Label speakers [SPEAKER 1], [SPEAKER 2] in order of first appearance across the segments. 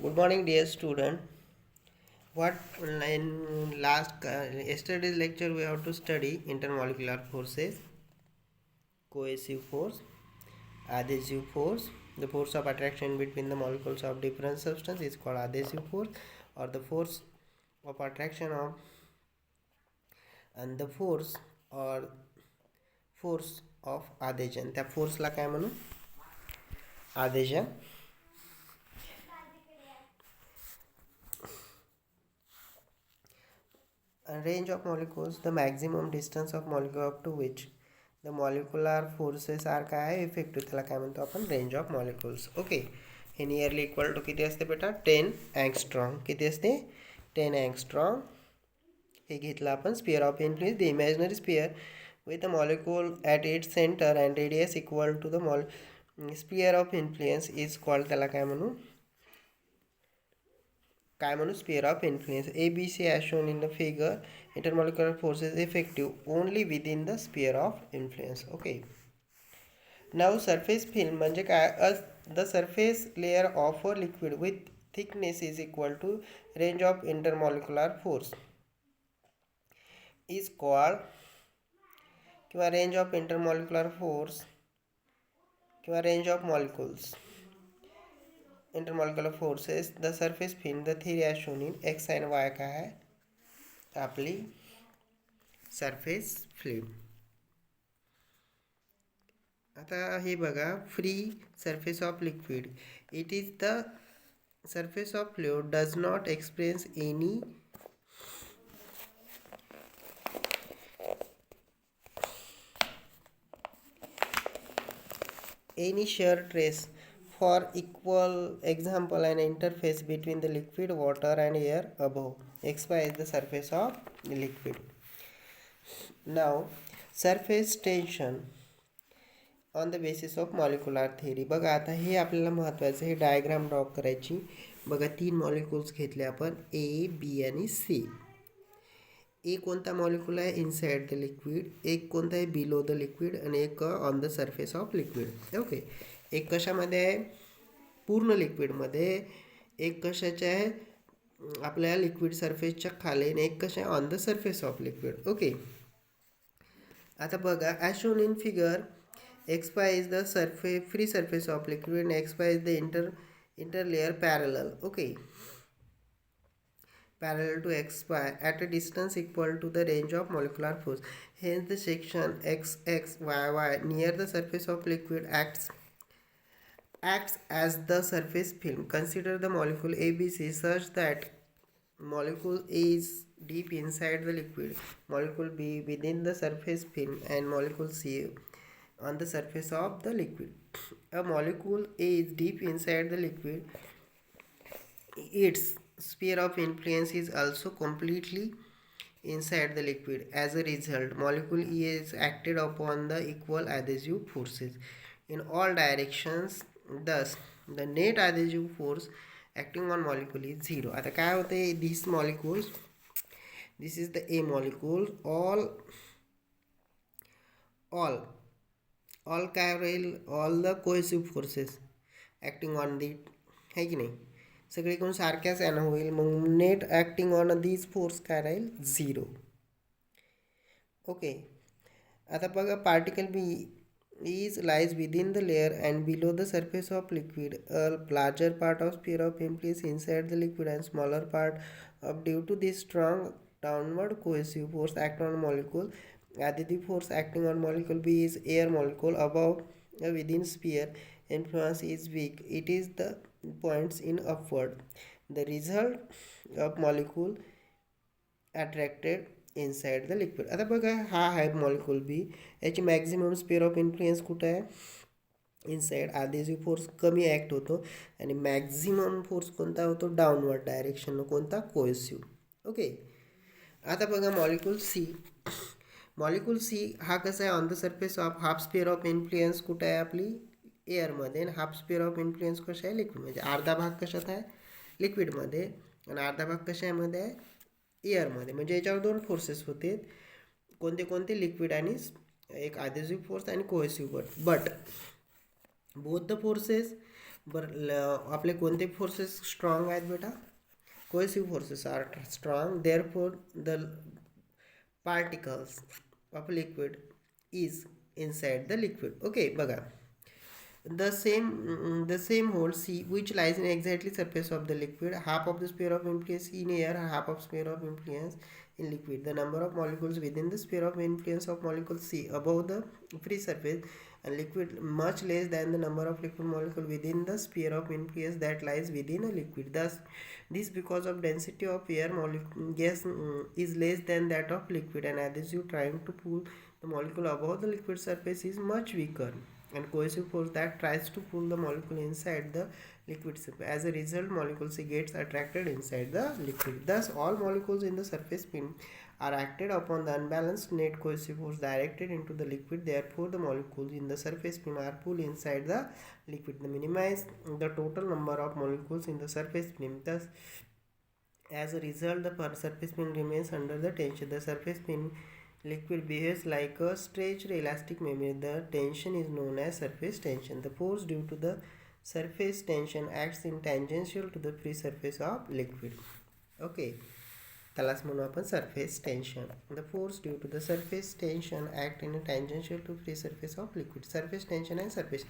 [SPEAKER 1] Good morning, dear student. What in yesterday's lecture we have to study intermolecular forces, cohesive force, adhesive force. The force of attraction between the molecules of different substance is called adhesive force, or the force of attraction of and the force of adhesion. त्या फोर्सला काय म्हणू? Adhesion. A range of molecules, the maximum distance of molecule up to which the molecular forces are काय effective, त्याला काय म्हणतो आपण? Range of molecules. Okay, हे nearly equal to किती असते बेटा? 10 अँगस्ट्रॉंग. किती असते? 10 अँगस्ट्रॉंग. हे घेतलं आपण sphere of influence, the imaginary sphere with a molecule at its center and radius equal to the sphere of influence is called, त्याला काय म्हणू? Sphere of influence. ABC as shown in the figure. Intermolecular force is effective only within the sphere of influence. Okay. Now surface film म्हणजे काय? The surface layer of a liquid with thickness is equal to range of intermolecular force is called किंवा range of intermolecular force किंवा range of molecules. Intermolecular forces, the surface film, the theory as shown in x and y का है आपली surface film. आता हे बघा, free surface of liquid, it is the surface of fluid does not experience any shear trace. For equal example, an interface between the liquid, water and air above. xy is the surface of the liquid. Now surface tension on the basis of molecular theory. बघा आता हे आपल्याला महत्त्वाचं, हे diagram draw करायची. बघा 3 molecules घेतले आपण, A B आणि सी. ए कोणता मॉलिक्यूल आहे? Inside the liquid. एक कोणता आहे? Below the liquid. आणि एक on the surface of liquid. Okay, एक कशामध्ये आहे? पूर्ण लिक्विडमध्ये. एक कशाचे आहे? आपल्या लिक्विड सरफेसच्या खाली. आणि एक कशा आहे? On the surface of liquid. Okay, आता बघा as shown in figure, xy is the free surface of liquid and xy is the interlayer parallel. Okay, parallel to xy at a distance equal to the range of molecular force. Hence the section xxyy near the surface of liquid acts as the surface film. Consider the molecule ABC such that molecule A is deep inside the liquid, molecule B within the surface film, and molecule C on the surface of the liquid. A molecule A is deep inside the liquid. Its sphere of influence is also completely inside the liquid. As a result, molecule E is acted upon the equal adhesive forces in all directions. Thus, the net adhesive force acting on molecule is 0. आता काय होते? These molecules, this is the A molecule, all काय राहील? All the cohesive forces acting on the, है की नाही? सगळीकडून सारख्याच यानं होईल. मग net acting on these force काय राहील? 0. ओके, आता बघा particle B is lies within the layer and below the surface of liquid. A larger part of sphere of influence inside the liquid and smaller part of, due to this strong downward cohesive force act on molecule. Additive force acting on molecule B is air molecule above within sphere. Influence is weak. It is the points in upward. The result of molecule attracted inside the liquid. आता बघा हा आहे molecule B, याची maximum spear of influence कुठं आहे? Inside. आधीची force कमी act होतो आणि मॅक्झिमम फोर्स कोणता होतो? Downward direction. कोणता? कोहेसिव्ह. ओके, आता बघा मॉलिक्यूल सी. मॉलिक्यूल सी हा कसा आहे? On the surface of half sphere of influence कुठं आहे? आपली एअरमध्ये. आणि हाफ स्पियर ऑफ इन्फ्लुएन्स कशा आहे? लिक्विड. म्हणजे अर्धा भाग कशात आहे? लिक्विडमध्ये, आणि अर्धा भाग कशामध्ये आहे? एअरमध्ये. म्हणजे याच्यावर 2 फोर्सेस होते. कोणते कोणते? लिक्विड आणि एक adhesive फोर्स आणि cohesive. But both the forces बरं आपले कोणते फोर्सेस स्ट्रॉंग आहेत बेटा? Cohesive forces are strong, therefore the particles of liquid is inside the liquid. Okay, बघा. The same holds C, which lies in exactly surface of the liquid, half of the sphere of influence in air, half of sphere of influence in liquid. The number of molecules within the sphere of influence of molecule C above the free surface and liquid much less than the number of liquid molecule within the sphere of influence that lies within a liquid. Thus, this because of density of air molecule gas is less than that of liquid, and adhesive trying to pull the molecule above the liquid surface is much weaker, and cohesive force that tries to pull the molecule inside the liquid surface. As a result, molecule C gets attracted inside the liquid. Thus, all molecules in the surface spin are acted upon the unbalanced net cohesive force directed into the liquid. Therefore, the molecules in the surface spin are pulled inside the liquid. To minimize the total number of molecules in the surface spin. Thus, as a result, the surface spin remains under the tension. The surface spin liquid behaves like a stretched elastic membrane. The tension is known as surface tension. The force due to the surface tension acts in tangential to the free surface of liquid. Okay, त्यालाच म्हणू आपण surface tension. The force due to the surface tension act in a tangential to free surface of liquid. Surface tension and surface.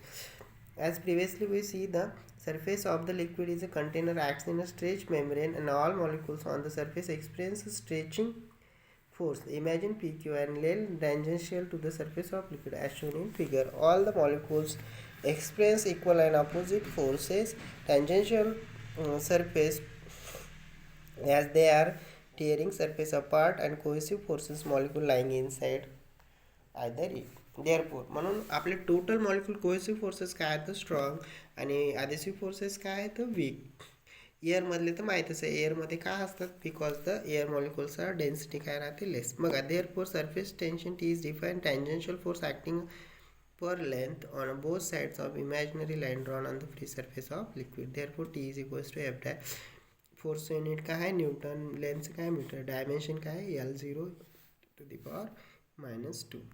[SPEAKER 1] As previously we see, the surface of the liquid is a container, acts in a stretched membrane, and all molecules on the surface experience a stretching force. Imagine PQ and L tangential to the surface of liquid as shown in figure. All the molecules experience equal and opposite forces tangential surface as they are tearing surface apart, and cohesive forces molecule lying inside either it. Therefore, म्हणून आपले total molecule cohesive forces काय आहेत? Strong. आणि ॲडेसिव्ह forces काय आहेत? Week. एअरमधले तर माहीतच आहे, एअरमध्ये काय असतात? बिकॉज द एअर मॉलिक्युल्सचा डेन्सिटी काय राहते? लेस. बघा, therefore surface tension T is define tangential force acting per length on both sides of imaginary line drawn on the free surface of liquid. Therefore, T is equals to F dash. Force unit काय आहे? Newton. Length काय? Metre. Dimension काय आहे? L0 to the power -2.